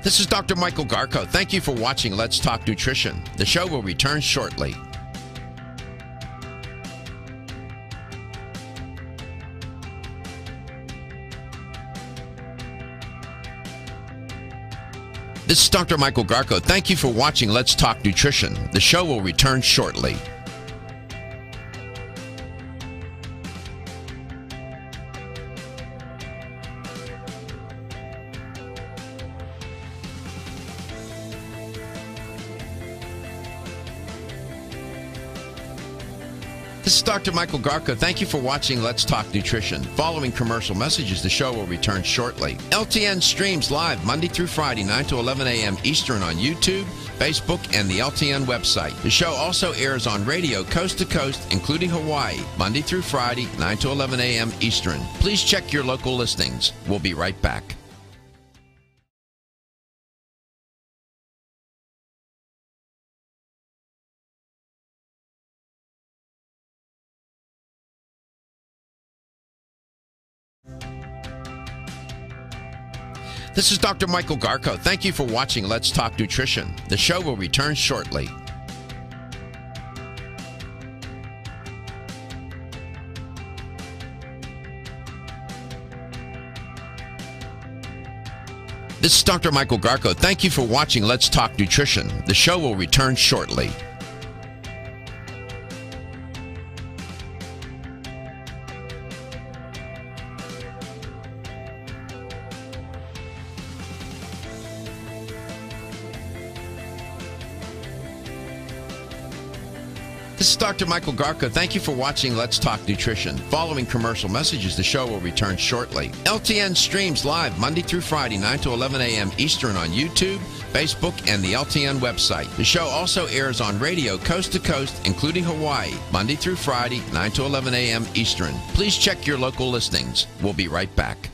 This is Dr. Michael Garko. Thank you for watching Let's Talk Nutrition. The show will return shortly. This is Dr. Michael Garko. Thank you for watching Let's Talk Nutrition. The show will return shortly. This is Dr. Michael Garko. Thank you for watching Let's Talk Nutrition. Following commercial messages, the show will return shortly. LTN streams live Monday through Friday, 9 to 11 a.m. Eastern on YouTube, Facebook, and the LTN website. The show also airs on radio coast to coast, including Hawaii, Monday through Friday, 9 to 11 a.m. Eastern. Please check your local listings. We'll be right back. This is Dr. Michael Garko. Thank you for watching Let's Talk Nutrition. The show will return shortly. This is Dr. Michael Garko. Thank you for watching Let's Talk Nutrition. The show will return shortly. This is Dr. Michael Garko. Thank you for watching Let's Talk Nutrition. Following commercial messages, the show will return shortly. LTN streams live Monday through Friday, 9 to 11 a.m. Eastern on YouTube, Facebook, and the LTN website. The show also airs on radio coast to coast, including Hawaii, Monday through Friday, 9 to 11 a.m. Eastern. Please check your local listings. We'll be right back.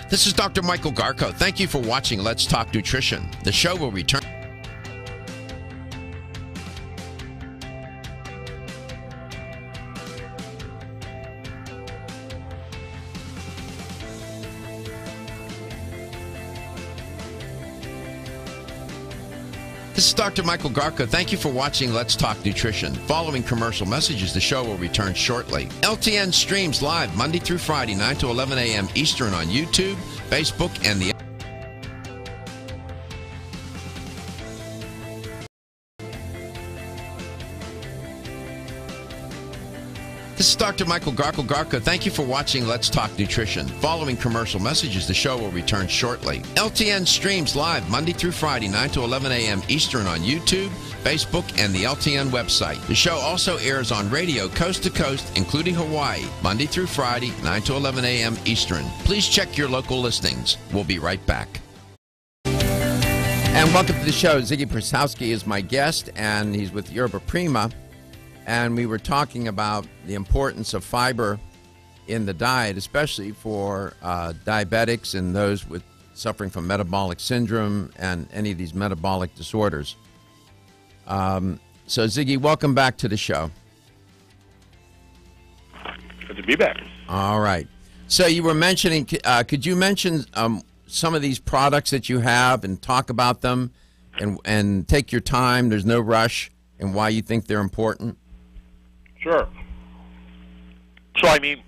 This is Dr. Michael Garko. Thank you for watching Let's Talk Nutrition. The show will return. This is Dr. Michael Garko. Thank you for watching Let's Talk Nutrition. Following commercial messages, the show will return shortly. LTN streams live Monday through Friday, 9 to 11 a.m. Eastern on YouTube, Facebook, and the This is Dr. Michael Garko. Thank you for watching Let's Talk Nutrition. Following commercial messages, the show will return shortly. LTN streams live Monday through Friday, 9 to 11 a.m. Eastern on YouTube, Facebook, and the LTN website. The show also airs on radio coast to coast, including Hawaii, Monday through Friday, 9 to 11 a.m. Eastern. Please check your local listings. We'll be right back. And welcome to the show. Ziggy Prasowski is my guest, and he's with Yerba Prima. And we were talking about the importance of fiber in the diet, especially for diabetics and those with suffering from metabolic syndrome and any of these metabolic disorders. So, Ziggy, welcome back to the show. Good to be back. All right. So you were mentioning, could you mention some of these products that you have and talk about them and take your time, there's no rush, and why you think they're important? Sure. So, I mean,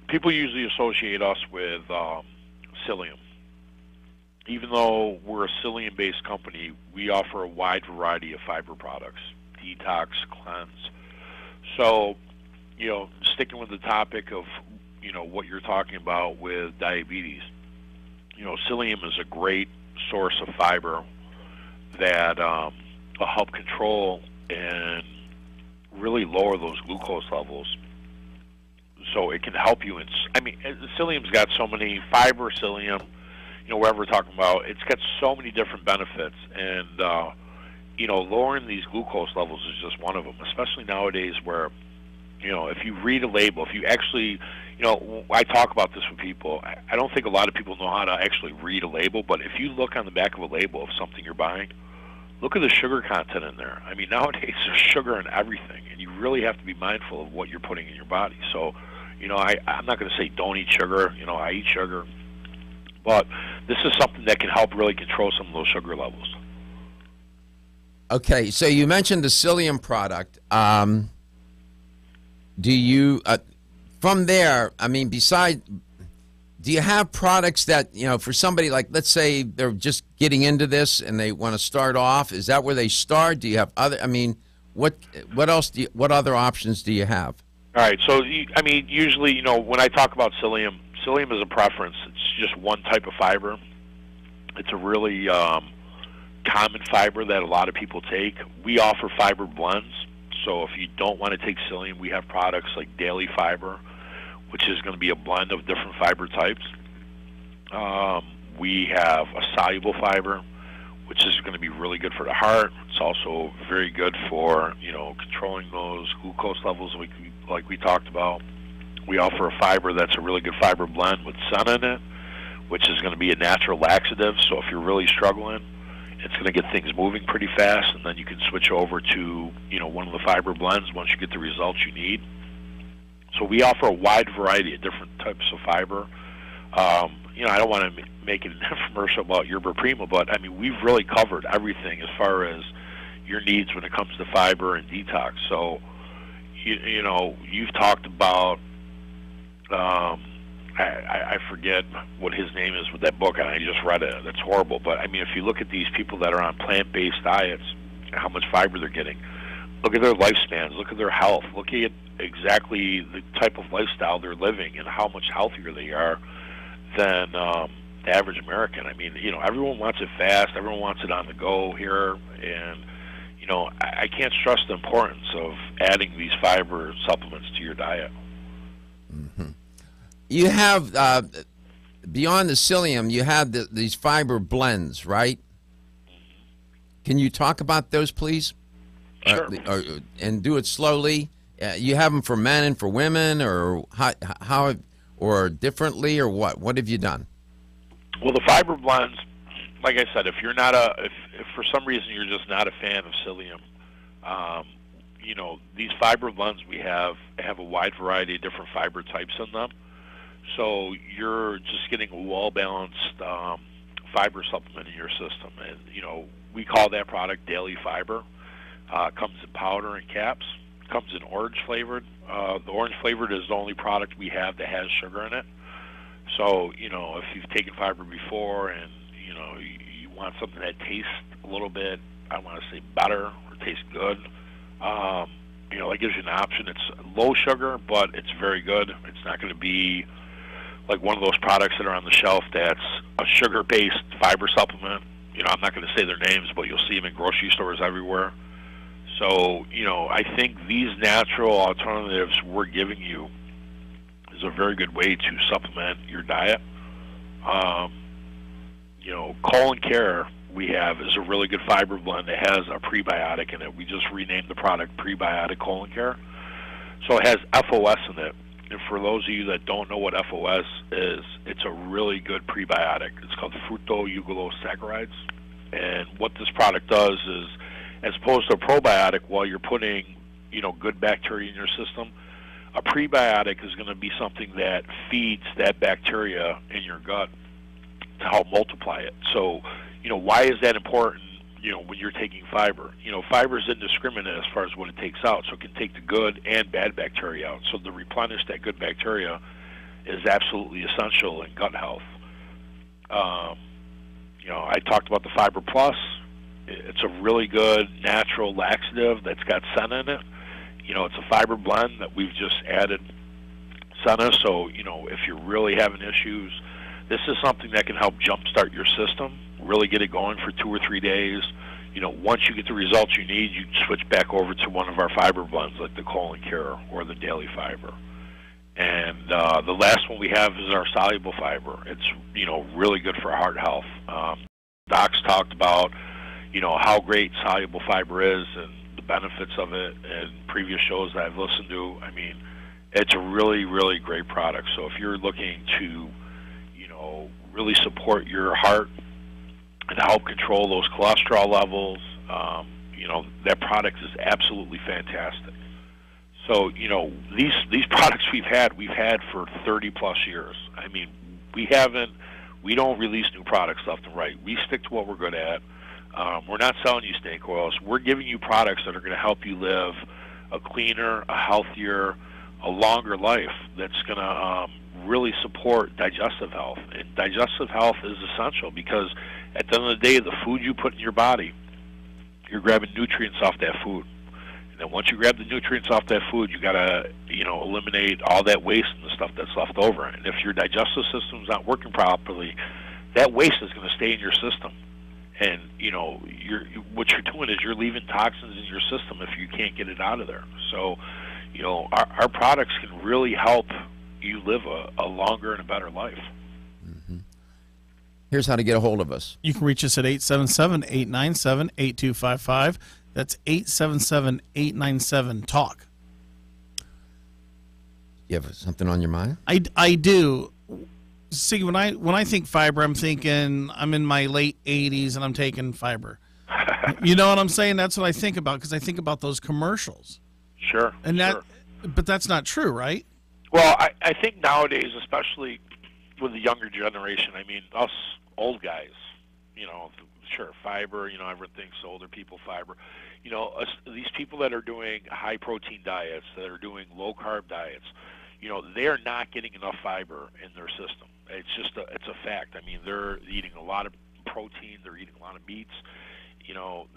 people usually associate us with psyllium. Even though we're a psyllium-based company, we offer a wide variety of fiber products, detox, cleanse. So, you know, sticking with the topic of, you know, what you're talking about with diabetes, you know, psyllium is a great source of fiber that will help control and really lower those glucose levels, so it can help you. I mean, psyllium's got so many fiber, psyllium, you know, whatever we're talking about, it's got so many different benefits, and you know, lowering these glucose levels is just one of them. Especially nowadays, where You know, if you read a label, if you actually, you know, I talk about this with people. I don't think a lot of people know how to actually read a label, but if you look on the back of a label of something you're buying, look at the sugar content in there. I mean, nowadays there's sugar in everything, and you really have to be mindful of what you're putting in your body. So, you know, I'm not going to say don't eat sugar. You know, I eat sugar. But this is something that can help really control some of those sugar levels. Okay, so you mentioned the psyllium product. Do you, from there, I mean, do you have products that, you know, for somebody like, let's say they're just getting into this and they want to start off, is that where they start? Do you have other, I mean, what else what other options do you have? All right, so, I mean, usually, you know, when I talk about psyllium is a preference. It's just one type of fiber. It's a really common fiber that a lot of people take. We offer fiber blends. So if you don't want to take psyllium, we have products like Daily Fiber, which is going to be a blend of different fiber types. We have a soluble fiber, which is going to be really good for the heart. It's also very good for, you know, controlling those glucose levels like we talked about. We offer a fiber that's a really good fiber blend with sun in it, which is going to be a natural laxative. So if you're really struggling, it's going to get things moving pretty fast, and then you can switch over to, you know, one of the fiber blends once you get the results you need. So we offer a wide variety of different types of fiber. You know, I don't want to make an infomercial about Yerba Prima, but I mean, we've really covered everything as far as your needs when it comes to fiber and detox. So, you know, you've talked about, I forget what his name is with that book, and I just read it. That's horrible. But, I mean, if you look at these people that are on plant-based diets, how much fiber they're getting, look at their lifespans, look at their health, look at exactly the type of lifestyle they're living and how much healthier they are than the average American. I mean, you know, everyone wants it fast. Everyone wants it on the go here. And, you know, I can't stress the importance of adding these fiber supplements to your diet. Mm-hmm. You have, beyond the psyllium, you have these fiber blends, right? Can you talk about those, please? Sure. And do it slowly. You have them for men and for women, or how or differently, or what? What have you done? Well, the fiber blends, like I said, if you're not if for some reason you're just not a fan of psyllium, you know, these fiber blends we have a wide variety of different fiber types in them. So you're just getting a well-balanced fiber supplement in your system. And, you know, we call that product Daily Fiber. Comes in powder and caps. Comes in orange flavored. The orange flavored is the only product we have that has sugar in it. So, you know, if you've taken fiber before and, you know, you want something that tastes a little bit, I want to say better or tastes good, you know, that gives you an option. It's low sugar, but it's very good. It's not going to be like one of those products that are on the shelf that's a sugar-based fiber supplement. You know, I'm not going to say their names, but you'll see them in grocery stores everywhere. So, you know, I think these natural alternatives we're giving you is a very good way to supplement your diet. You know, Colon Care we have is a really good fiber blend that has a prebiotic in it. We just renamed the product Prebiotic Colon Care. So it has FOS in it. And for those of you that don't know what FOS is, it's a really good prebiotic. It's called fructooligosaccharides. And what this product does is, as opposed to a probiotic, while you're putting, you know, good bacteria in your system, a prebiotic is going to be something that feeds that bacteria in your gut to help multiply it. So, you know, why is that important, you know, when you're taking fiber? You know, fiber is indiscriminate as far as what it takes out, so it can take the good and bad bacteria out. So to replenish that good bacteria is absolutely essential in gut health. You know, I talked about the Fiber Plus. It's a really good natural laxative that's got senna in it. You know, it's a fiber blend that we've just added senna. So, you know, if you're really having issues, this is something that can help jumpstart your system, really get it going for 2 or 3 days. You know, once you get the results you need, you switch back over to one of our fiber blends like the Colon Care or the Daily Fiber. And the last one we have is our soluble fiber. It's, you know, really good for heart health. Docs talked about, you know, how great soluble fiber is and the benefits of it in previous shows that I've listened to. I mean, it's a really, really great product. So if you're looking to, really support your heart and help control those cholesterol levels, that product is absolutely fantastic. So, these products we've had for 30 plus years. I mean, we don't release new products left and right. We stick to what we're good at. We're not selling you snake oils. We're giving you products that are going to help you live a cleaner, a healthier, a longer life that's going to really support digestive health. And digestive health is essential because at the end of the day, the food you put in your body, you're grabbing nutrients off that food. And then once you grab the nutrients off that food, you got to, eliminate all that waste and the stuff that's left over. And if your digestive system's not working properly, that waste is going to stay in your system. And, what you're doing is you're leaving toxins in your system if you can't get it out of there. So, our products can really help you live a longer and a better life. Mm-hmm. Here's how to get a hold of us. You can reach us at 877-897-8255. That's 877-897-TALK. You have something on your mind? I do. See, when I think fiber, I'm thinking I'm in my late 80s and I'm taking fiber. You know what I'm saying? That's what I think about because I think about those commercials. Sure. But that's not true, right? Well, I think nowadays, especially with the younger generation, I mean, us old guys, sure, fiber, everyone thinks older people fiber. These people that are doing high-protein diets, that are doing low-carb diets, they are not getting enough fiber in their system. It's a fact. I mean, they're eating a lot of protein. They're eating a lot of meats.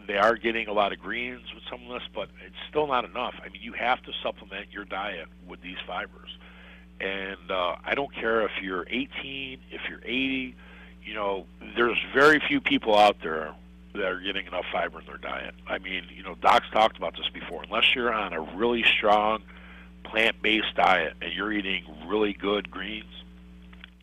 They are getting a lot of greens with some of this, but it's still not enough. I mean, you have to supplement your diet with these fibers. And I don't care if you're 18, if you're 80, there's very few people out there that are getting enough fiber in their diet. I mean, Doc's talked about this before. Unless you're on a really strong plant-based diet and you're eating really good greens,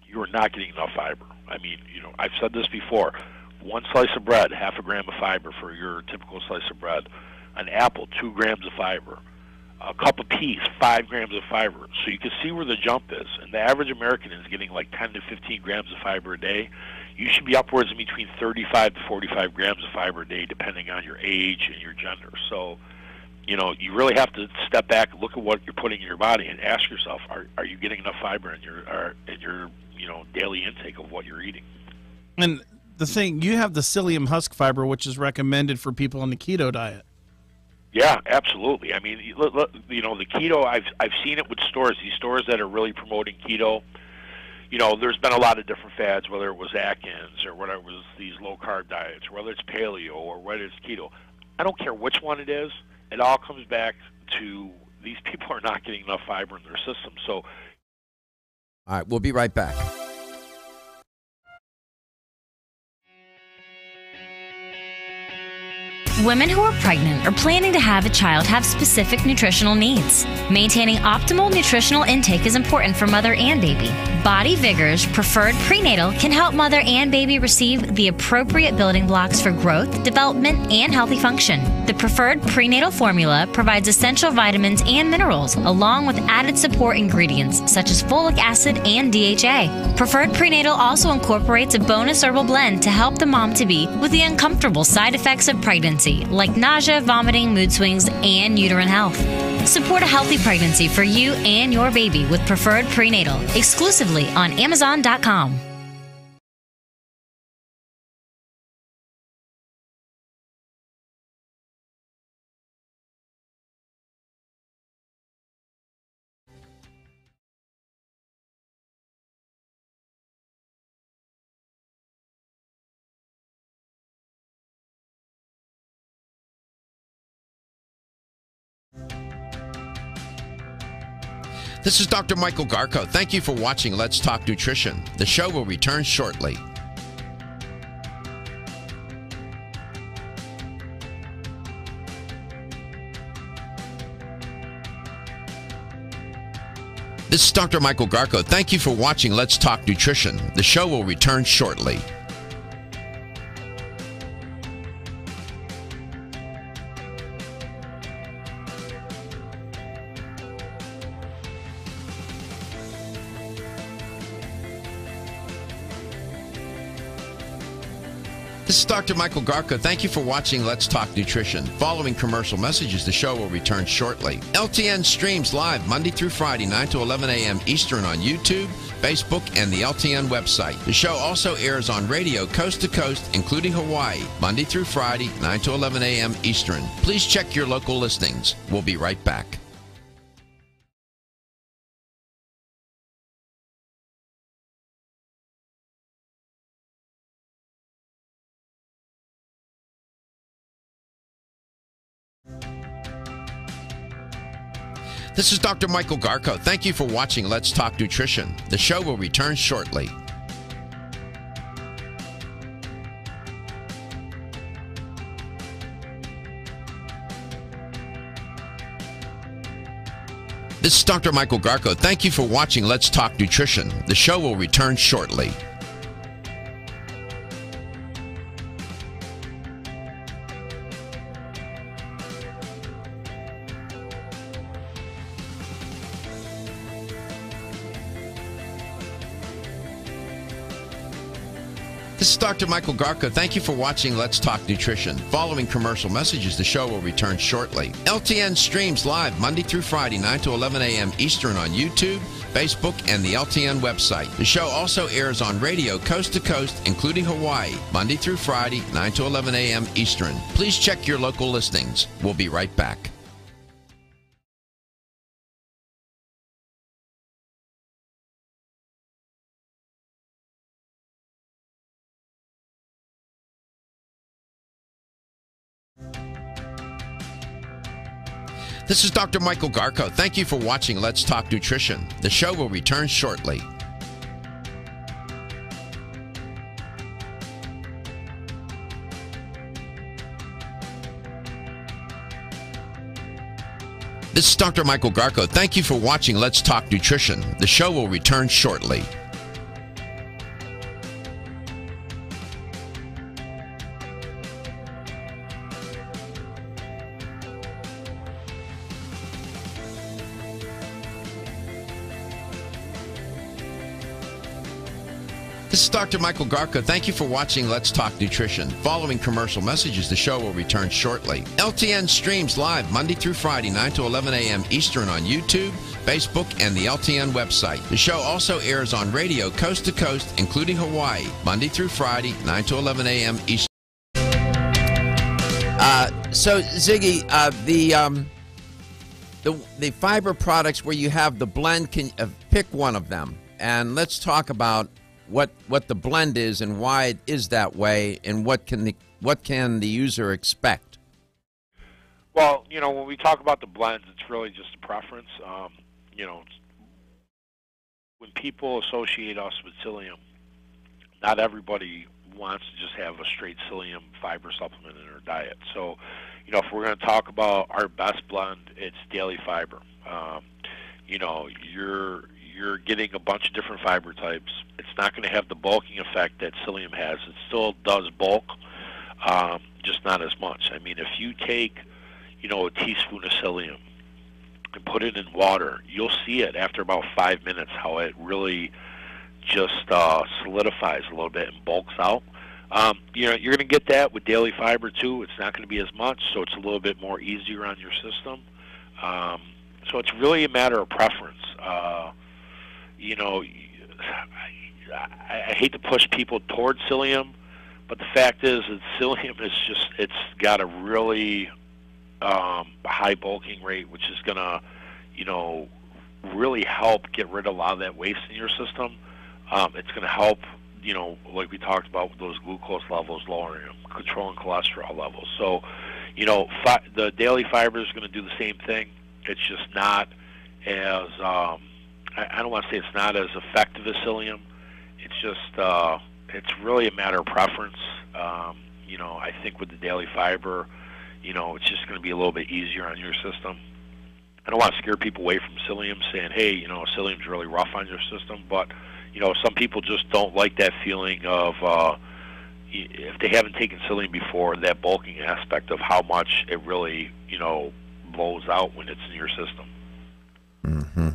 you're not getting enough fiber. I mean, I've said this before. One slice of bread, half a gram of fiber for your typical slice of bread. An apple, 2 grams of fiber. A cup of peas, 5 grams of fiber. So you can see where the jump is. And the average American is getting like 10 to 15 grams of fiber a day. You should be upwards of between 35 to 45 grams of fiber a day, depending on your age and your gender. So, you really have to step back and look at what you're putting in your body and ask yourself, are you getting enough fiber in your daily intake of what you're eating? And the thing, you have the psyllium husk fiber, which is recommended for people on the keto diet. Yeah, absolutely. I mean, the keto, I've seen it with stores. These stores that are really promoting keto, there's been a lot of different fads, whether it was Atkins or whether it was these low-carb diets, or whether it's paleo or whether it's keto. I don't care which one it is. It all comes back to these people are not getting enough fiber in their system. So, all right, we'll be right back. Women who are pregnant or planning to have a child have specific nutritional needs. Maintaining optimal nutritional intake is important for mother and baby. Body Vigor's Preferred Prenatal can help mother and baby receive the appropriate building blocks for growth, development, and healthy function. The Preferred Prenatal formula provides essential vitamins and minerals, along with added support ingredients such as folic acid and DHA. Preferred Prenatal also incorporates a bonus herbal blend to help the mom-to-be with the uncomfortable side effects of pregnancy, like nausea, vomiting, mood swings, and uterine health. Support a healthy pregnancy for you and your baby with Preferred Prenatal, exclusively on Amazon.com. This is Dr. Michael Garko. Thank you for watching Let's Talk Nutrition. The show will return shortly. This is Dr. Michael Garko. Thank you for watching Let's Talk Nutrition. The show will return shortly. This is Dr. Michael Garko. Thank you for watching Let's Talk Nutrition. Following commercial messages, the show will return shortly. LTN streams live Monday through Friday, 9 to 11 a.m. Eastern on YouTube, Facebook, and the LTN website. The show also airs on radio coast to coast, including Hawaii, Monday through Friday, 9 to 11 a.m. Eastern. Please check your local listings. We'll be right back. This is Dr. Michael Garko. Thank you for watching Let's Talk Nutrition. The show will return shortly. This is Dr. Michael Garko. Thank you for watching Let's Talk Nutrition. The show will return shortly. This is Dr. Michael Garko. Thank you for watching Let's Talk Nutrition. Following commercial messages, the show will return shortly. LTN streams live Monday through Friday, 9 to 11 a.m. Eastern on YouTube, Facebook, and the LTN website. The show also airs on radio coast to coast, including Hawaii, Monday through Friday, 9 to 11 a.m. Eastern. Please check your local listings. We'll be right back. This is Dr. Michael Garko. Thank you for watching Let's Talk Nutrition. The show will return shortly. This is Dr. Michael Garko. Thank you for watching Let's Talk Nutrition. The show will return shortly. This is Dr. Michael Garko. Thank you for watching Let's Talk Nutrition. Following commercial messages, the show will return shortly. LTN streams live Monday through Friday, 9 to 11 a.m. Eastern on YouTube, Facebook, and the LTN website. The show also airs on radio coast to coast, including Hawaii, Monday through Friday, 9 to 11 a.m. Eastern. So, Ziggy, the fiber products where you have the blend, can pick one of them, and let's talk about what the blend is and why it is that way, and what can the user expect? Well, when we talk about the blends, it's really just a preference. When people associate us with psyllium, not everybody wants to just have a straight psyllium fiber supplement in their diet. So, if we're going to talk about our best blend, it's daily fiber. You're getting a bunch of different fiber types. It's not going to have the bulking effect that psyllium has. It still does bulk, just not as much. I mean, if you take, a teaspoon of psyllium and put it in water, you'll see it after about 5 minutes how it really just solidifies a little bit and bulks out. You're going to get that with daily fiber too. It's not going to be as much, so it's a little bit more easier on your system. So it's really a matter of preference. I hate to push people towards psyllium, but the fact is that psyllium is it's got a really high bulking rate, which is going to, really help get rid of a lot of that waste in your system. It's going to help, like we talked about with those glucose levels, lowering them, controlling cholesterol levels. So, the daily fiber is going to do the same thing. It's just not as, I don't want to say it's not as effective as psyllium. It's just, it's really a matter of preference. I think with the daily fiber, it's just going to be a little bit easier on your system. I don't want to scare people away from psyllium, saying, hey, psyllium's really rough on your system, but, some people just don't like that feeling of, if they haven't taken psyllium before, that bulking aspect of how much it really, blows out when it's in your system. Mm-hmm.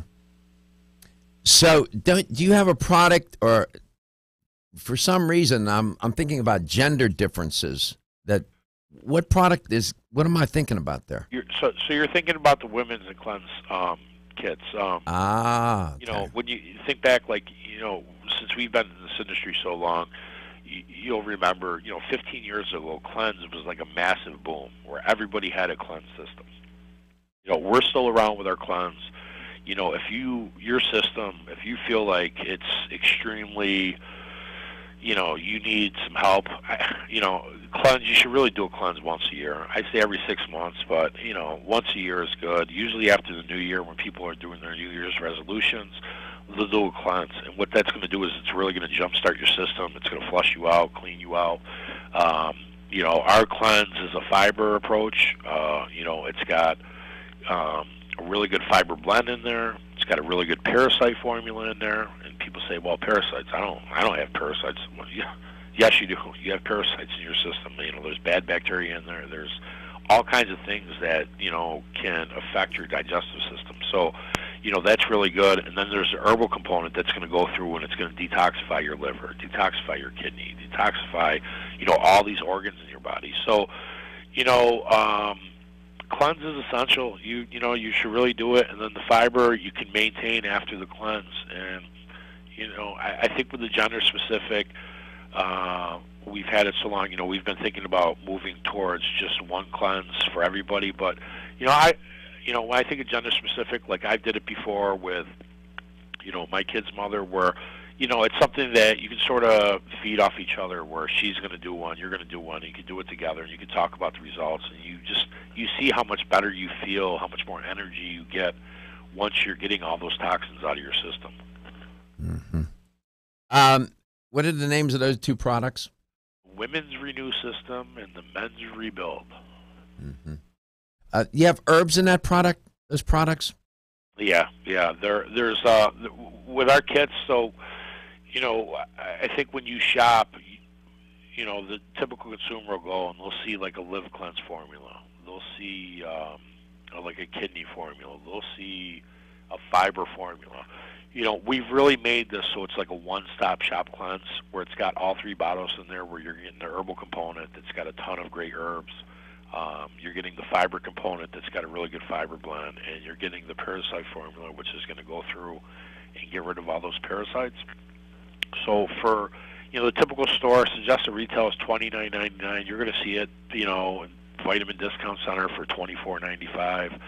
So, do you have a product or for some reason, I'm thinking about gender differences. What am I thinking about there? So you're thinking about the women's and cleanse kits. Okay. You know, when you think back, like, you know, since we've been in this industry so long, you'll remember, you know, 15 years ago, cleanse was like a massive boom where everybody had a cleanse system. You know, we're still around with our cleanse. You know, if your system, if you feel like it's extremely, you know, you need some help, you know, cleanse, you should really do a cleanse once a year. I say every 6 months, but, you know, once a year is good. Usually after the new year, when people are doing their New Year's resolutions, they'll do a cleanse. And what that's going to do is it's really going to jumpstart your system. It's going to flush you out, clean you out. You know, our cleanse is a fiber approach. You know, it's got a really good fiber blend in there. It's got a really good parasite formula in there. And people say, well, parasites, I don't have parasites. Well, yes, you do. You have parasites in your system. You know, there's bad bacteria in there. There's all kinds of things that, you know, can affect your digestive system. So, you know, that's really good. And then there's the herbal component that's going to go through, and it's going to detoxify your liver, detoxify your kidney, detoxify, you know, all these organs in your body. So, you know, cleanse is essential. You know, you should really do it. And then the fiber you can maintain after the cleanse. And, you know, I think with the gender specific, we've had it so long, you know, we've been thinking about moving towards just one cleanse for everybody. But, you know, when I think of gender specific, like I did it before with, you know, my kid's mother, where, you know, it's something that you can sort of feed off each other, where she's going to do one, you're going to do one, and you can do it together, and you can talk about the results, and you see how much better you feel, how much more energy you get once you're getting all those toxins out of your system. Mm-hmm. What are the names of those two products? Women's Renew System and the Men's Rebuild. Mm-hmm. You have herbs in that product? Those products? Yeah. There's with our kits. So, you know, I think when you shop, you know, the typical consumer will go and they'll see like a Live Cleanse formula. They'll see like a kidney formula. They'll see a fiber formula. You know, we've really made this so it's like a one-stop shop cleanse, where it's got all three bottles in there, where you're getting the herbal component that's got a ton of great herbs. You're getting the fiber component that's got a really good fiber blend, and you're getting the parasite formula, which is going to go through and get rid of all those parasites. So for, you know, the typical store, suggested retail is $29.99. You're going to see it, you know, in Vitamin Discount Center for $24.95.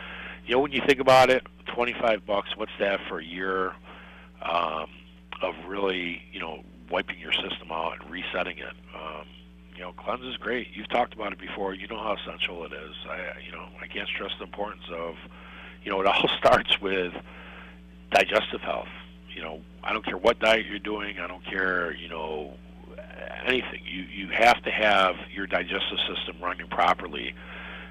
You know, when you think about it, $25, what's that for a year of really, you know, wiping your system out and resetting it? You know, cleanse is great. You've talked about it before. You know how essential it is. I can't stress the importance of, you know, it all starts with digestive health. You know, I don't care what diet you're doing. I don't care, you know, anything. You have to have your digestive system running properly,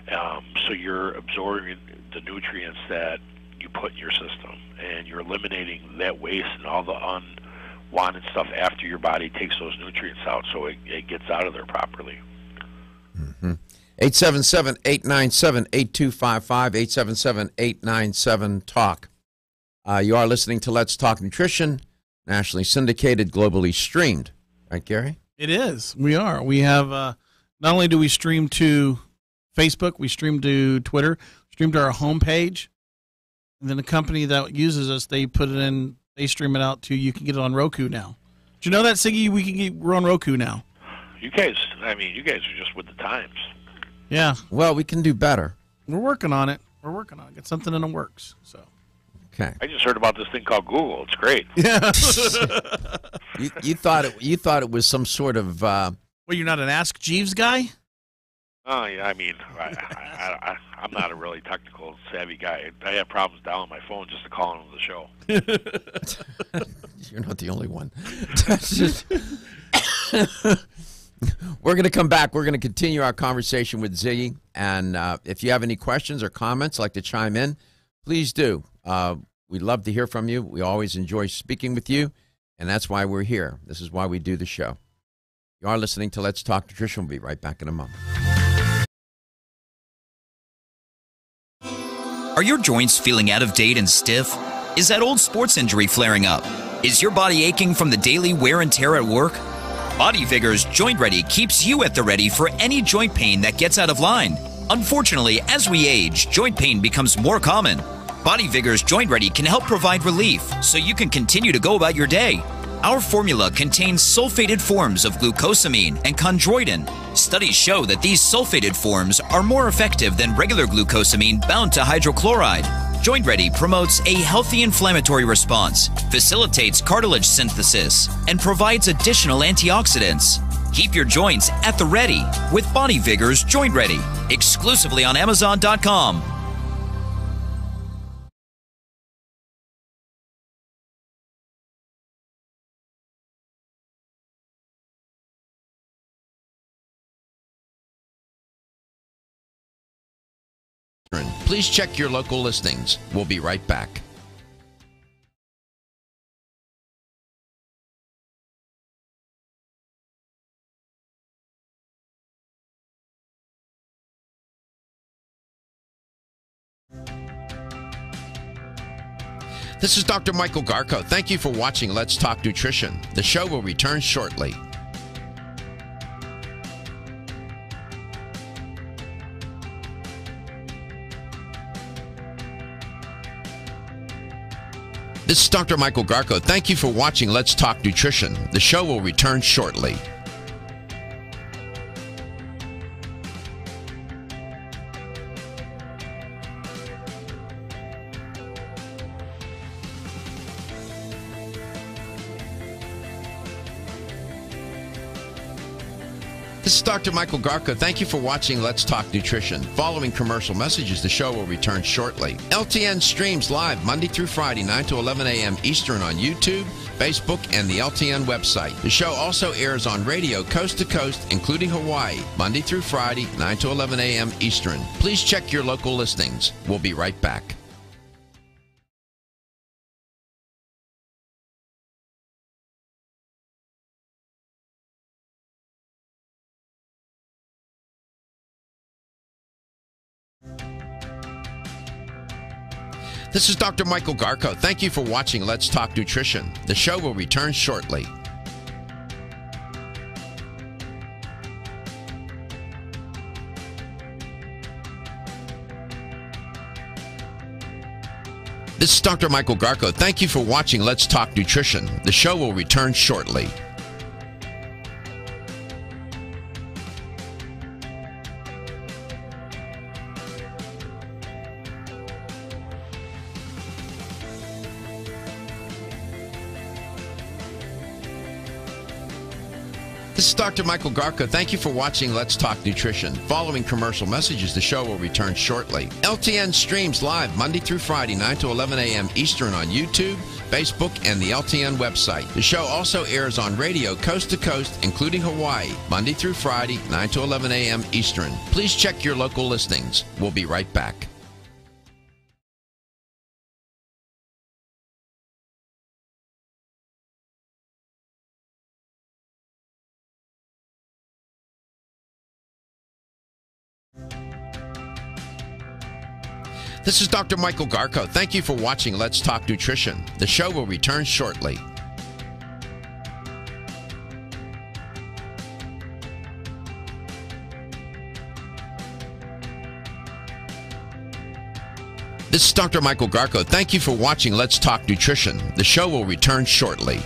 so you're absorbing the nutrients that you put in your system, and you're eliminating that waste and all the unwanted stuff after your body takes those nutrients out, so it gets out of there properly. 877-897-8255, 877-897-TALK. You are listening to Let's Talk Nutrition, nationally syndicated, globally streamed. Right, Gary? It is. We are. We have, not only do we stream to Facebook, we stream to Twitter, stream to our homepage, and then the company that uses us, they put it in, they stream it out to, you can get it on Roku now. Did you know that, Siggy? We're on Roku now. You guys are just with the times. Yeah. Well, we can do better. We're working on it. Got something in the works. So. Okay. I just heard about this thing called Google. It's great. Yeah. you thought it was some sort of. Well, you're not an Ask Jeeves guy? Oh, yeah. I mean, I'm not a really technical savvy guy. I have problems dialing my phone just to call into the show. You're not the only one. We're going to come back. We're going to continue our conversation with Ziggy. And if you have any questions or comments, like to chime in, please do. We'd love to hear from you. We always enjoy speaking with you, and that's why we're here. This is why we do the show. You are listening to Let's Talk Nutrition. We'll be right back in a moment. Are your joints feeling out of date and stiff? Is that old sports injury flaring up? Is your body aching from the daily wear and tear at work? Body Vigor's Joint Ready keeps you at the ready for any joint pain that gets out of line. Unfortunately, as we age, joint pain becomes more common. Body Vigor's Joint Ready can help provide relief so you can continue to go about your day. Our formula contains sulfated forms of glucosamine and chondroitin. Studies show that these sulfated forms are more effective than regular glucosamine bound to hydrochloride. Joint Ready promotes a healthy inflammatory response, facilitates cartilage synthesis, and provides additional antioxidants. Keep your joints at the ready with Body Vigor's Joint Ready, exclusively on Amazon.com. Please check your local listings. We'll be right back. This is Dr. Michael Garko. Thank you for watching Let's Talk Nutrition. The show will return shortly. This is Dr. Michael Garko. Thank you for watching Let's Talk Nutrition. The show will return shortly. This is Dr. Michael Garko. Thank you for watching Let's Talk Nutrition. Following commercial messages, the show will return shortly. LTN streams live Monday through Friday, 9 to 11 a.m. Eastern on YouTube, Facebook, and the LTN website. The show also airs on radio coast to coast, including Hawaii, Monday through Friday, 9 to 11 a.m. Eastern. Please check your local listings. We'll be right back. This is Dr. Michael Garko. Thank you for watching Let's Talk Nutrition. The show will return shortly. This is Dr. Michael Garko. Thank you for watching Let's Talk Nutrition. The show will return shortly. This is Dr. Michael Garko. Thank you for watching Let's Talk Nutrition. Following commercial messages, the show will return shortly. LTN streams live Monday through Friday, 9 to 11 a.m. Eastern on YouTube, Facebook, and the LTN website. The show also airs on radio coast to coast, including Hawaii, Monday through Friday, 9 to 11 a.m. Eastern. Please check your local listings. We'll be right back. This is Dr. Michael Garko. Thank you for watching Let's Talk Nutrition. The show will return shortly. This is Dr. Michael Garko. Thank you for watching Let's Talk Nutrition. The show will return shortly.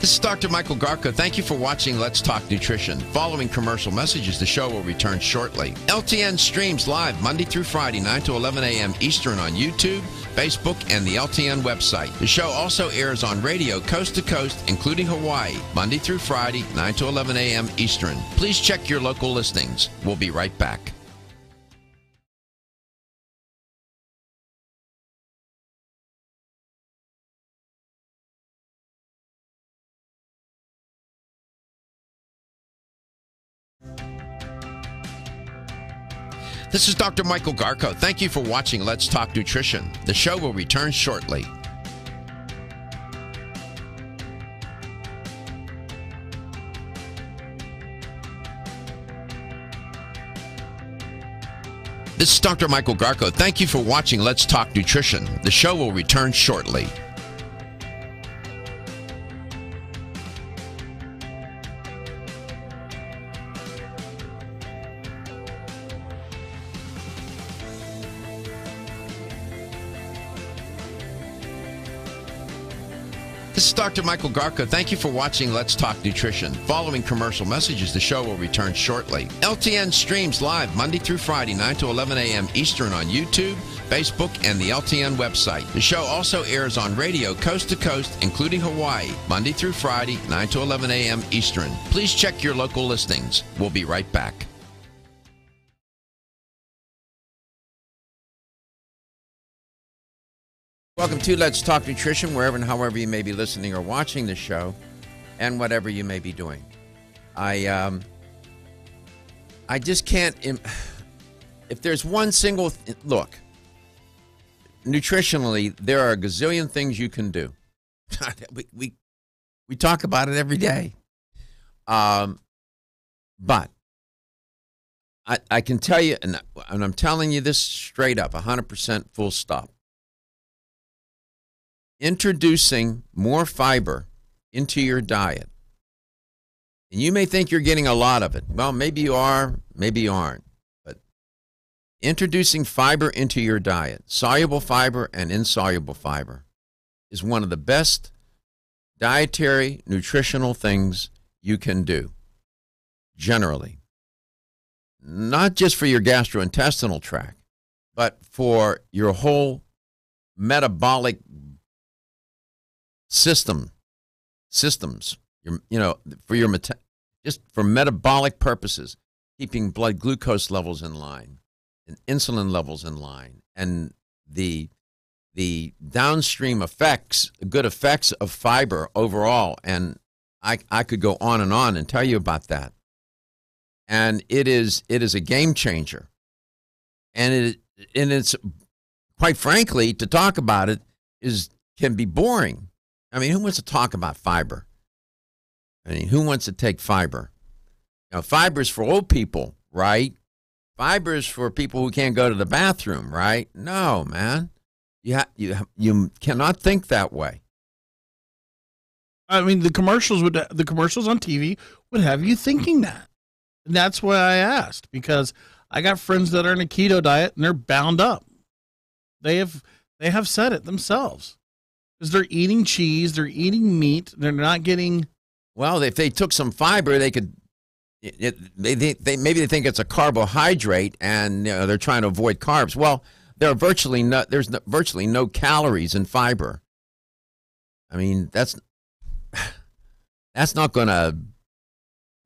This is Dr. Michael Garko. Thank you for watching Let's Talk Nutrition. Following commercial messages, the show will return shortly. LTN streams live Monday through Friday, 9 to 11 a.m. Eastern on YouTube, Facebook, and the LTN website. The show also airs on radio coast to coast, including Hawaii, Monday through Friday, 9 to 11 a.m. Eastern. Please check your local listings. We'll be right back. This is Dr. Michael Garko. Thank you for watching Let's Talk Nutrition. The show will return shortly. This is Dr. Michael Garko. Thank you for watching Let's Talk Nutrition. The show will return shortly. This is Dr. Michael Garko. Thank you for watching Let's Talk Nutrition. Following commercial messages, the show will return shortly. LTN streams live Monday through Friday, 9 to 11 a.m. Eastern on YouTube, Facebook, and the LTN website. The show also airs on radio coast to coast, including Hawaii, Monday through Friday, 9 to 11 a.m. Eastern. Please check your local listings. We'll be right back. Welcome to Let's Talk Nutrition, wherever and however you may be listening or watching the show, and whatever you may be doing. I just can't. If there's one single look, nutritionally, there are a gazillion things you can do. we talk about it every day, but I can tell you, and I'm telling you this straight up, 100% full stop. Introducing more fiber into your diet. And you may think you're getting a lot of it. Well, maybe you are, maybe you aren't. But introducing fiber into your diet, soluble fiber and insoluble fiber, is one of the best dietary, nutritional things you can do, generally. Not just for your gastrointestinal tract, but for your whole metabolic systems, for your just for metabolic purposes, keeping blood glucose levels in line and insulin levels in line, and the downstream effects, good effects of fiber overall. And I could go on and tell you about that. And it is a game changer. And it's quite frankly, to talk about it can be boring. I mean, who wants to talk about fiber? I mean, who wants to take fiber? Now, fiber is for old people, right? Fiber is for people who can't go to the bathroom, right? No, man. You cannot think that way. I mean, the commercials on TV would have you thinking that. And that's why I asked, because I got friends that are in a keto diet and they're bound up. They have said it themselves. Because they're eating cheese, they're eating meat, they're not getting. Well, if they took some fiber, they could. Maybe they think it's a carbohydrate, and they're trying to avoid carbs. Well, there's virtually no calories in fiber. I mean, that's not going to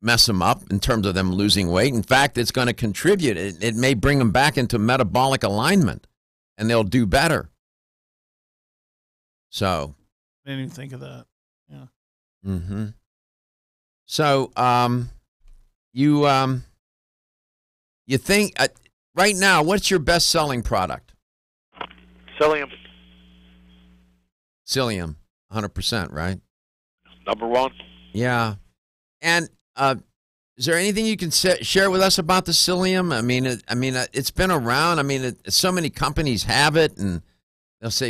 mess them up in terms of them losing weight. In fact, it's going to contribute. It may bring them back into metabolic alignment, and they'll do better. So, I didn't even think of that. Yeah. Mm-hmm. So, you think right now, what's your best-selling product? Psyllium. Psyllium, 100%, right? Number one. Yeah. And is there anything you can share with us about the Psyllium? I mean, it's been around. I mean, so many companies have it, and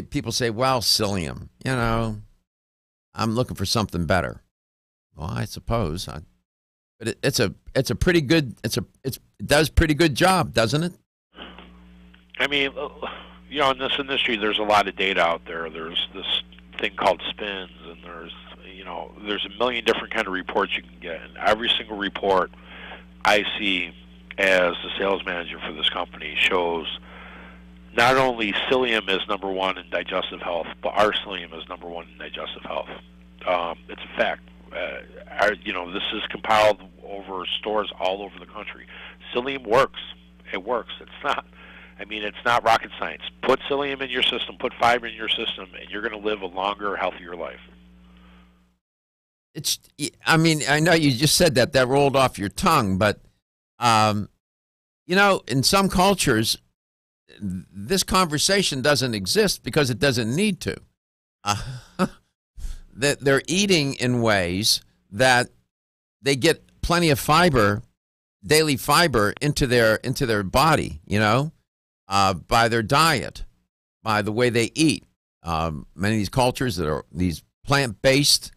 people say, well, Psyllium, I'm looking for something better. Well, I suppose, but it's a pretty good, it does pretty good job, doesn't it? I mean, in this industry, there's a lot of data out there. There's this thing called spins, and there's a million different kind of reports you can get. And every single report I see as the sales manager for this company shows not only Psyllium is number one in digestive health, but our Psyllium is number one in digestive health. It's a fact. This is compiled over stores all over the country. Psyllium works. It works. It's not rocket science. Put Psyllium in your system, put fiber in your system, and you're going to live a longer, healthier life. I know you just said that rolled off your tongue, but, in some cultures, this conversation doesn't exist because it doesn't need to. That they're eating in ways that they get plenty of fiber, daily fiber into their body, by their diet, by the way they eat. Many of these cultures that are these plant-based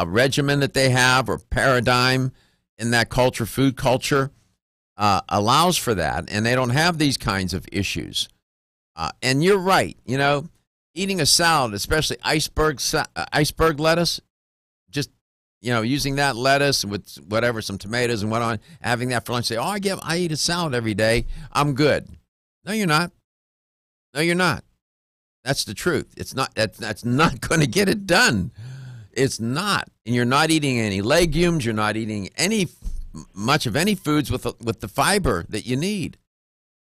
regimen that they have or paradigm in that culture, food culture, allows for that, and they don't have these kinds of issues. And you're right, eating a salad, especially iceberg lettuce, just using that lettuce with whatever, some tomatoes and whatnot, having that for lunch. Say, I eat a salad every day, I'm good. No, you're not. No, you're not. That's the truth. It's not. That's not going to get it done. It's not. And you're not eating any legumes. You're not eating much of any foods with the fiber that you need.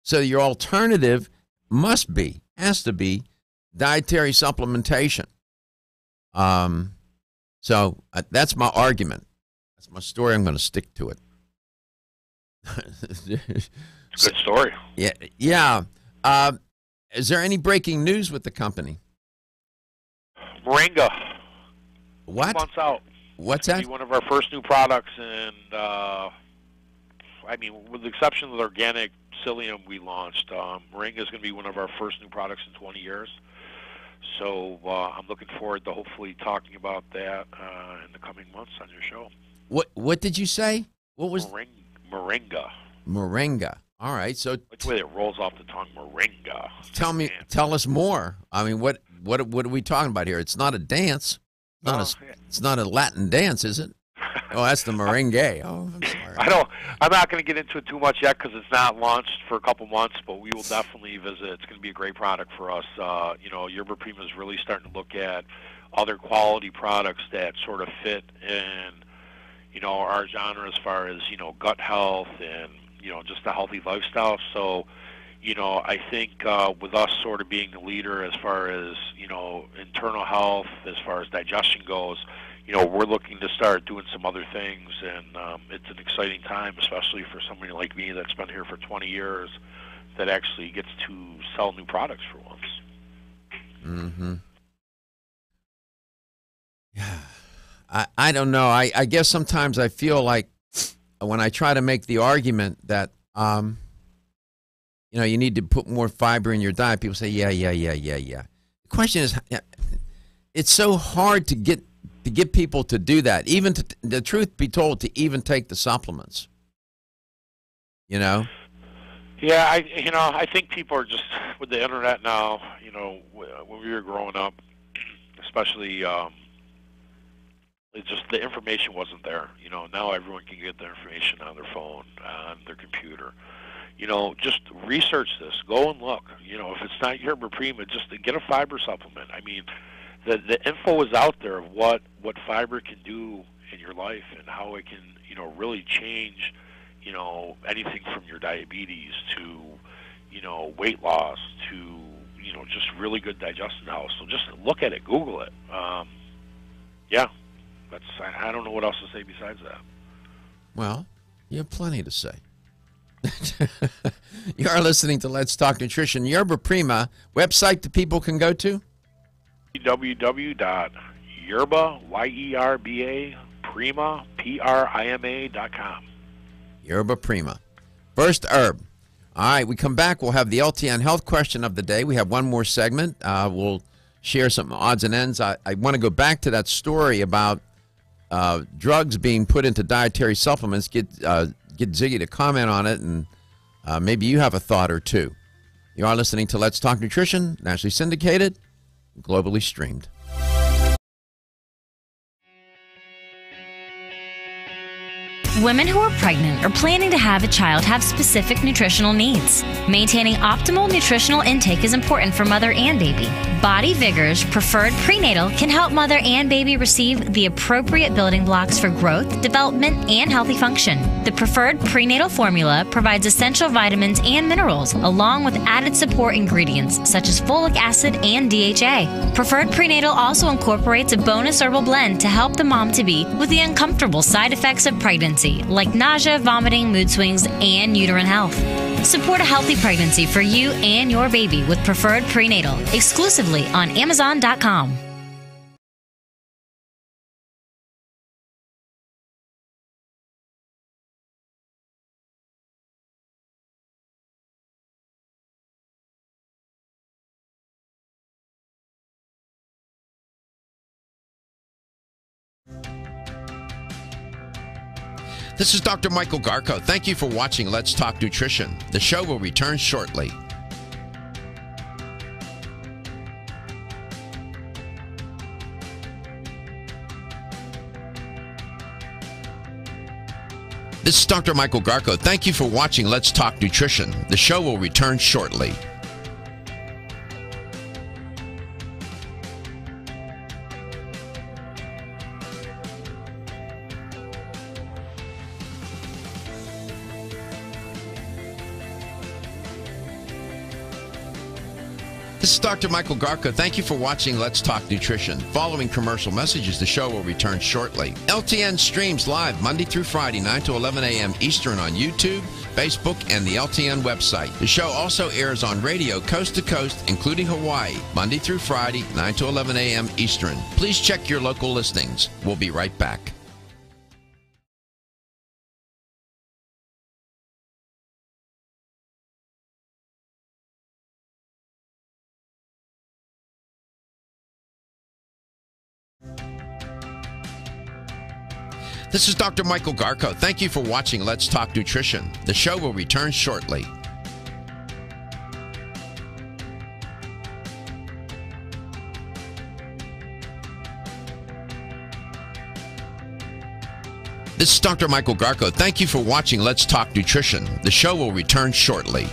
So your alternative has to be dietary supplementation. So that's my argument. That's my story. I'm going to stick to it. Good story. Yeah. Is there any breaking news with the company? Moringa. What? 2 months out. What's It'll that? be one of our first new products, and with the exception of the organic psyllium we launched, Moringa is going to be one of our first new products in 20 years. So I'm looking forward to hopefully talking about that in the coming months on your show. What did you say? What was Moringa? Moringa. All right. So Like the way it rolls off the tongue, Moringa. tell us more. I mean, what are we talking about here? It's not a dance. It's not a Latin dance, is it? Oh, that's the merengue. Oh, I'm sorry. I'm not going to get into it too much yet because it's not launched for a couple months, but we will definitely visit. It's going to be a great product for us. Yerba Prima is really starting to look at other quality products that sort of fit in, our genre as far as, gut health and, just a healthy lifestyle. So, I think with us sort of being the leader as far as, internal health, as far as digestion goes, we're looking to start doing some other things, and it's an exciting time, especially for somebody like me that's been here for 20 years that actually gets to sell new products for once. Mm-hmm. Yeah. I don't know. I guess sometimes I feel like when I try to make the argument that, you need to put more fiber in your diet, people say, yeah. The question is, it's so hard to get people to do that, even to, the truth be told, to even take the supplements. Yeah, I think people are just with the internet now. When we were growing up, especially, it's just the information wasn't there. Now everyone can get the information on their phone, on their computer. Just research this. Go and look. If it's not Yerba Prima, just get a fiber supplement. I mean, the info is out there of what fiber can do in your life and how it can, really change, anything from your diabetes to, weight loss to, just really good digestive health. So just look at it, Google it. Yeah, I don't know what else to say besides that. Well, you have plenty to say. You are listening to Let's Talk Nutrition. Yerba Prima, website that people can go to? www.yerba, Y-E-R-B-A, Prima, Prima.com. Yerba Prima. First herb. All right, we come back. We'll have the LTN health question of the day. We have one more segment. We'll share some odds and ends. I want to go back to that story about drugs being put into dietary supplements. Get Ziggy to comment on it, and maybe you have a thought or two. You are listening to Let's Talk Nutrition, nationally syndicated, globally streamed. Women who are pregnant or planning to have a child have specific nutritional needs. Maintaining optimal nutritional intake is important for mother and baby. Body Vigor's Preferred Prenatal can help mother and baby receive the appropriate building blocks for growth, development, and healthy function. The Preferred Prenatal formula provides essential vitamins and minerals, along with added support ingredients such as folic acid and DHA. Preferred Prenatal also incorporates a bonus herbal blend to help the mom-to-be with the uncomfortable side effects of pregnancy, like nausea, vomiting, mood swings, and uterine health. Support a healthy pregnancy for you and your baby with Preferred Prenatal, exclusively on Amazon.com. This is Dr. Michael Garko. Thank you for watching Let's Talk Nutrition. The show will return shortly. This is Dr. Michael Garko. Thank you for watching Let's Talk Nutrition. The show will return shortly. This is Dr. Michael Garko. Thank you for watching Let's Talk Nutrition. Following commercial messages, the show will return shortly. LTN streams live Monday through Friday, 9 to 11 a.m. Eastern on YouTube, Facebook, and the LTN website. The show also airs on radio coast to coast, including Hawaii, Monday through Friday, 9 to 11 a.m. Eastern. Please check your local listings. We'll be right back. This is Dr. Michael Garko. Thank you for watching Let's Talk Nutrition. The show will return shortly. This is Dr. Michael Garko. Thank you for watching Let's Talk Nutrition. The show will return shortly.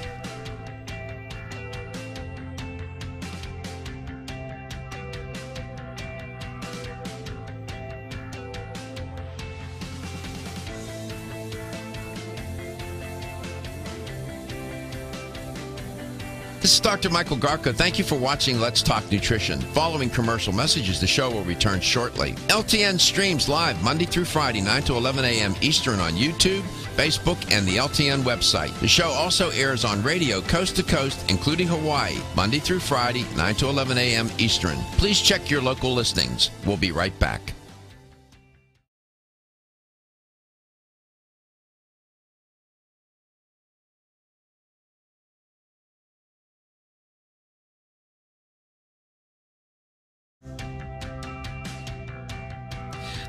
This is Dr. Michael Garko. Thank you for watching Let's Talk Nutrition. Following commercial messages, the show will return shortly. LTN streams live Monday through Friday, 9 to 11 a.m. Eastern on YouTube, Facebook, and the LTN website. The show also airs on radio coast to coast, including Hawaii, Monday through Friday, 9 to 11 a.m. Eastern. Please check your local listings. We'll be right back.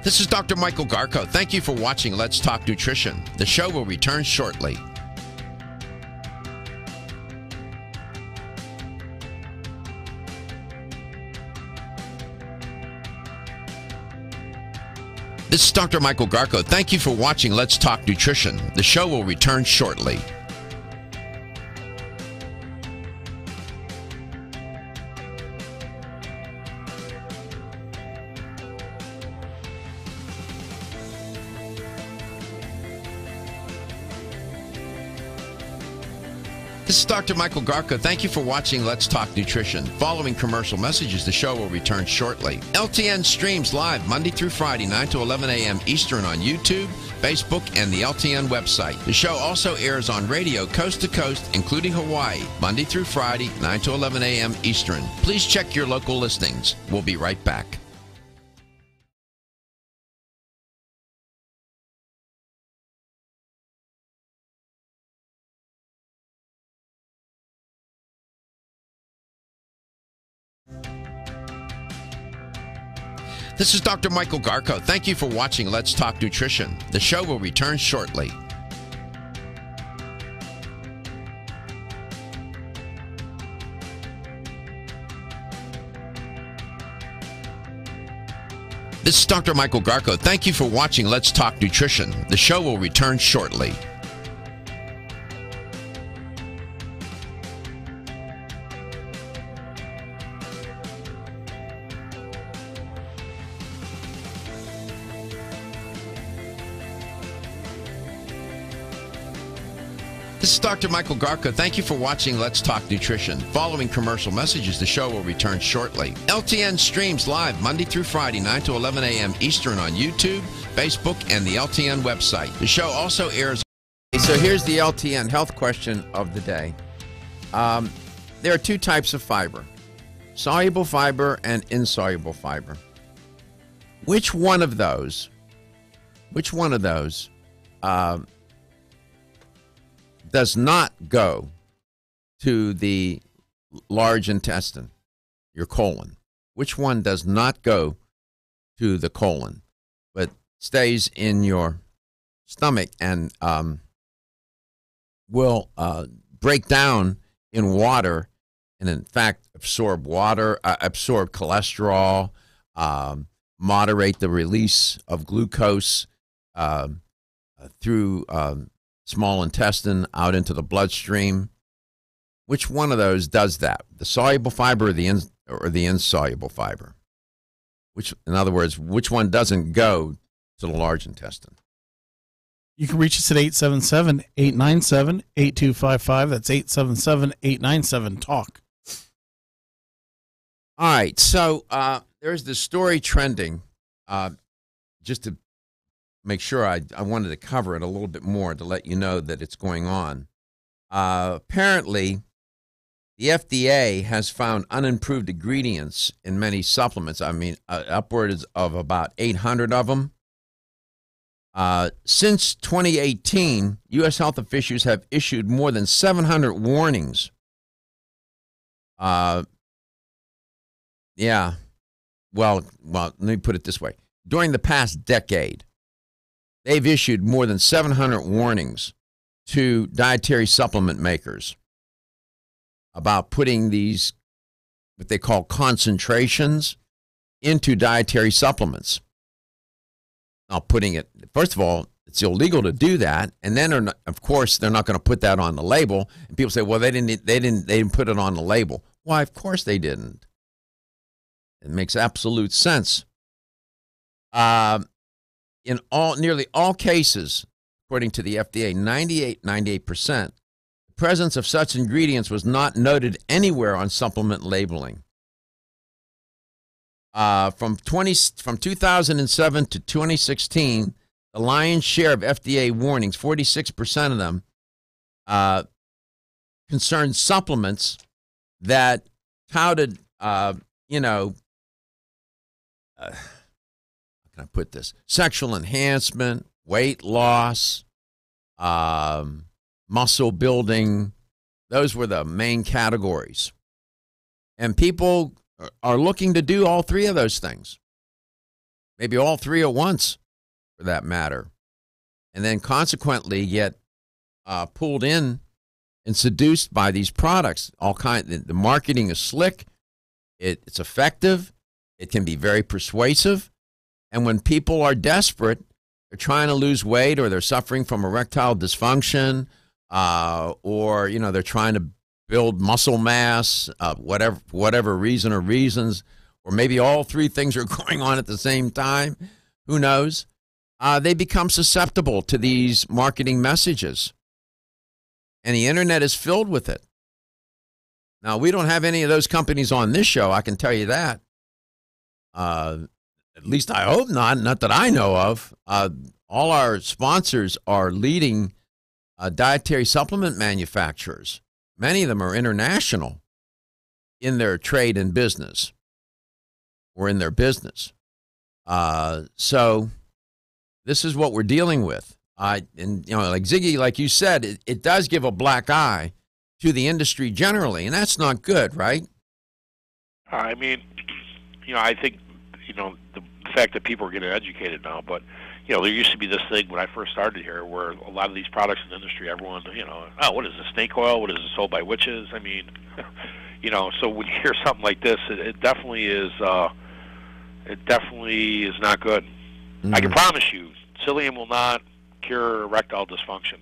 This is Dr. Michael Garko. Thank you for watching Let's Talk Nutrition. The show will return shortly. This is Dr. Michael Garko. Thank you for watching Let's Talk Nutrition. The show will return shortly. This is Dr. Michael Garko. Thank you for watching Let's Talk Nutrition. Following commercial messages, the show will return shortly. LTN streams live Monday through Friday, 9 to 11 a.m. Eastern on YouTube, Facebook, and the LTN website. The show also airs on radio coast to coast, including Hawaii, Monday through Friday, 9 to 11 a.m. Eastern. Please check your local listings. We'll be right back. This is Dr. Michael Garko. Thank you for watching Let's Talk Nutrition. The show will return shortly. This is Dr. Michael Garko. Thank you for watching Let's Talk Nutrition. The show will return shortly. This is Dr. Michael Garko. Thank you for watching Let's Talk Nutrition. Following commercial messages, the show will return shortly. LTN streams live Monday through Friday, 9 to 11 a.m. Eastern on YouTube, Facebook, and the LTN website. The show also airs. So here's the LTN health question of the day. There are two types of fiber, soluble fiber and insoluble fiber. Which one of those does not go to the large intestine, your colon? Which one does not go to the colon, but stays in your stomach and will break down in water, and in fact absorb cholesterol, moderate the release of glucose through small intestine out into the bloodstream. Which one of those does that? The soluble fiber or the insoluble fiber? In other words, which one doesn't go to the large intestine? You can reach us at 877-897-8255. That's 877-897-TALK. All right, so there's this story trending. Just to make sure, I wanted to cover it a little bit more to let you know that it's going on. Apparently, the FDA has found unimproved ingredients in many supplements. I mean, upwards of about 800 of them. Since 2018, U.S. health officials have issued more than 700 warnings. Yeah. Well, let me put it this way. During the past decade, they've issued more than 700 warnings to dietary supplement makers about putting these, what they call concentrations, into dietary supplements. Now, putting it, first of all, it's illegal to do that, and then, of course, they're not going to put that on the label. And people say, well, they didn't put it on the label. Why? Of course they didn't. It makes absolute sense. In nearly all cases, according to the FDA, 98%, the presence of such ingredients was not noted anywhere on supplement labeling. From 2007 to 2016, the lion's share of FDA warnings, 46% of them, concerned supplements that touted, how can I put this? Sexual enhancement, weight loss, muscle building. Those were the main categories. And people are looking to do all three of those things. Maybe all three at once, for that matter. And then consequently get pulled in and seduced by these products. The marketing is slick. It's effective. It can be very persuasive. And when people are desperate, they're trying to lose weight, or they're suffering from erectile dysfunction, or they're trying to build muscle mass, whatever reason or reasons, or maybe all three things are going on at the same time. Who knows? They become susceptible to these marketing messages. And the internet is filled with it. Now, we don't have any of those companies on this show, I can tell you that. At least I hope not that I know of. All our sponsors are leading dietary supplement manufacturers. Many of them are international in their trade and business, or in their business. So this is what we're dealing with. Like Ziggy, like you said, it does give a black eye to the industry generally, and that's not good, right? I mean, I think, the fact that people are getting educated now, but, there used to be this thing when I first started here where a lot of these products in the industry, everyone, what is this, snake oil? What is this, sold by witches? I mean, so when you hear something like this, it definitely is not good. Mm-hmm. I can promise you, psyllium will not cure erectile dysfunction.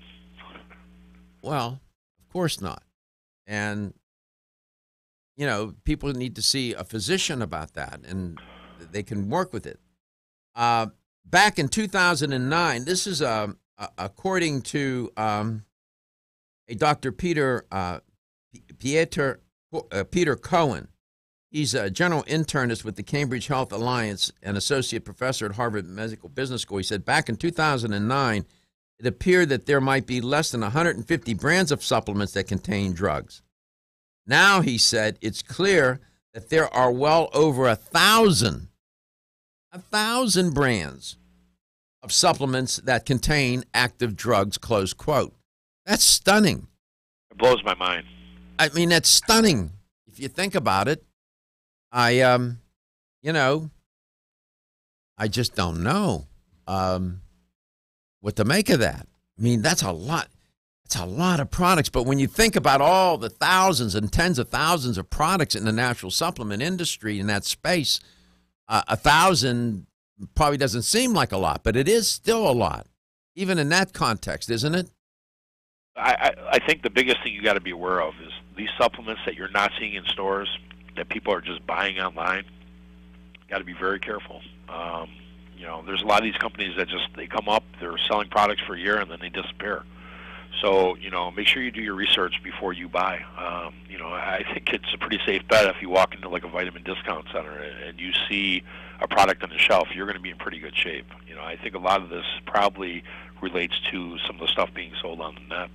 Well, of course not. And, people need to see a physician about that, and they can work with it. Back in 2009, this is according to a Dr. Peter Cohen. He's a general internist with the Cambridge Health Alliance and associate professor at Harvard Medical Business School. He said back in 2009, it appeared that there might be less than 150 brands of supplements that contain drugs. Now, he said, it's clear that there are well over 1,000 brands of supplements that contain active drugs, close quote. That's stunning. It blows my mind. I mean, that's stunning. If you think about it, I just don't know. what to make of that. I mean, that's a lot. It's a lot of products. But when you think about all the thousands and tens of thousands of products in the natural supplement industry in that space, 1,000 probably doesn't seem like a lot, but it is still a lot, even in that context, isn't it? I think the biggest thing you got to be aware of is these supplements that you're not seeing in stores, that people are just buying online. Got to be very careful. You know, there's a lot of these companies that they come up, they're selling products for a year, and then they disappear. So, you know, make sure you do your research before you buy. You know, I think it's a pretty safe bet if you walk into like a vitamin discount center and you see a product on the shelf, you're going to be in pretty good shape. You know, I think a lot of this probably relates to some of the stuff being sold on the net.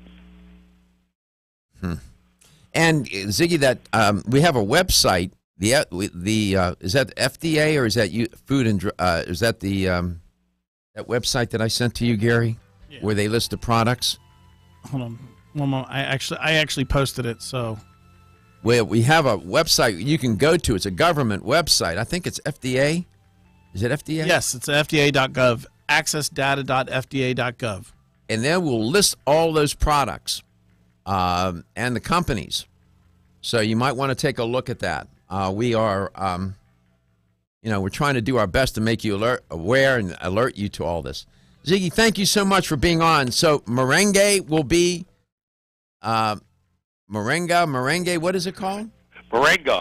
And Ziggy, that we have a website. Is that FDA or is that Food and is that the that website that I sent to you, Gary, where they list the products? Hold on one moment. I actually posted it. So, well, we have a website you can go to. It's a government website. I think it's FDA. Is it FDA? Yes, it's FDA.gov. Accessdata.fda.gov. And then we'll list all those products and the companies. So you might want to take a look at that. We are, you know, we're trying to do our best to make you aware and alert you to all this. Ziggy, thank you so much for being on. So Moringa will be, Moringa, what is it called? Moringa.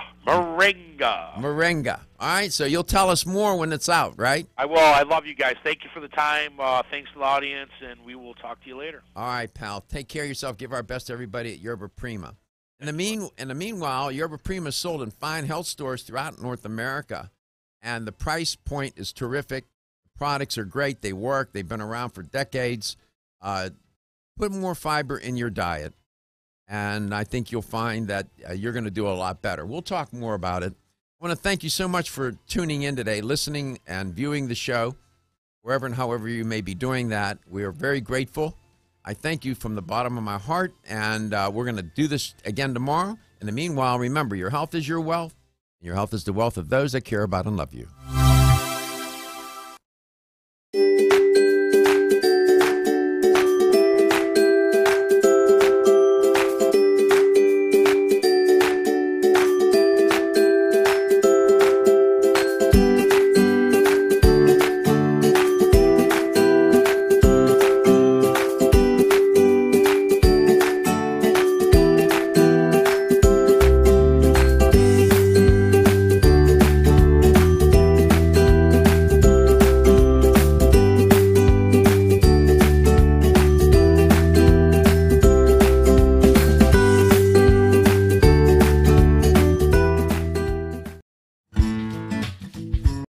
All right, so you'll tell us more when it's out, right? I will. I love you guys. Thank you for the time. Thanks to the audience, and we will talk to you later. All right, pal. Take care of yourself. Give our best to everybody at Yerba Prima. In the meanwhile, Yerba Prima is sold in fine health stores throughout North America, and the price point is terrific. The products are great. They work. They've been around for decades. Put more fiber in your diet, and I think you'll find that you're going to do a lot better. We'll talk more about it. I want to thank you so much for tuning in today, listening and viewing the show, wherever and however you may be doing that. We are very grateful. I thank you from the bottom of my heart, and we're going to do this again tomorrow. In the meanwhile, remember, your health is your wealth, and your health is the wealth of those that care about and love you.